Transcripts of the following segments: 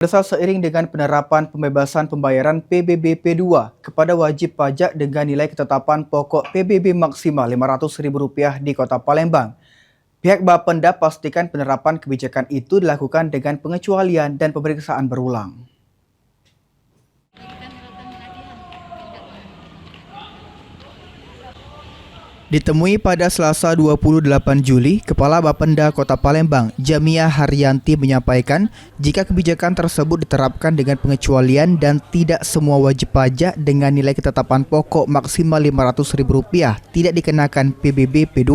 Seiring dengan penerapan pembebasan pembayaran PBB P2 kepada wajib pajak dengan nilai ketetapan pokok PBB maksimal Rp500.000 di Kota Palembang. Pihak Bapenda pastikan penerapan kebijakan itu dilakukan dengan pengecualian dan pemeriksaan berulang. Ditemui pada Selasa 28 Juli, Kepala Bapenda Kota Palembang, Jamia Haryanti menyampaikan jika kebijakan tersebut diterapkan dengan pengecualian dan tidak semua wajib pajak dengan nilai ketetapan pokok maksimal Rp500.000 tidak dikenakan PBB P2.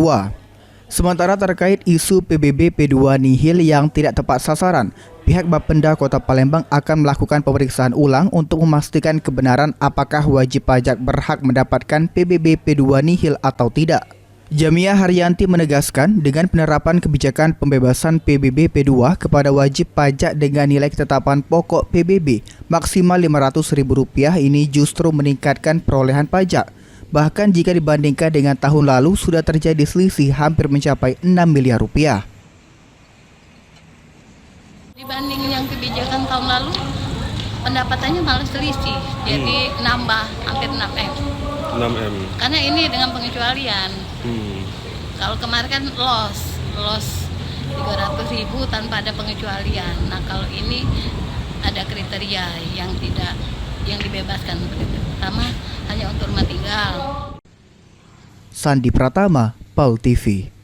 Sementara terkait isu PBB P2 nihil yang tidak tepat sasaran, pihak Bapenda Kota Palembang akan melakukan pemeriksaan ulang untuk memastikan kebenaran apakah wajib pajak berhak mendapatkan PBB P2 nihil atau tidak. Jamia Haryanti menegaskan dengan penerapan kebijakan pembebasan PBB P2 kepada wajib pajak dengan nilai ketetapan pokok PBB maksimal Rp500.000 ini justru meningkatkan perolehan pajak. Bahkan jika dibandingkan dengan tahun lalu sudah terjadi selisih hampir mencapai Rp6 miliar. Dibanding yang kebijakan tahun lalu, pendapatannya malah selisih, jadi nambah hampir 6M. 6M. Karena ini dengan pengecualian. Kalau kemarin kan loss 300.000 tanpa ada pengecualian. Nah kalau ini ada kriteria yang dibebaskan. Pertama hanya untuk rumah tinggal. Sandi Pratama, PAL TV.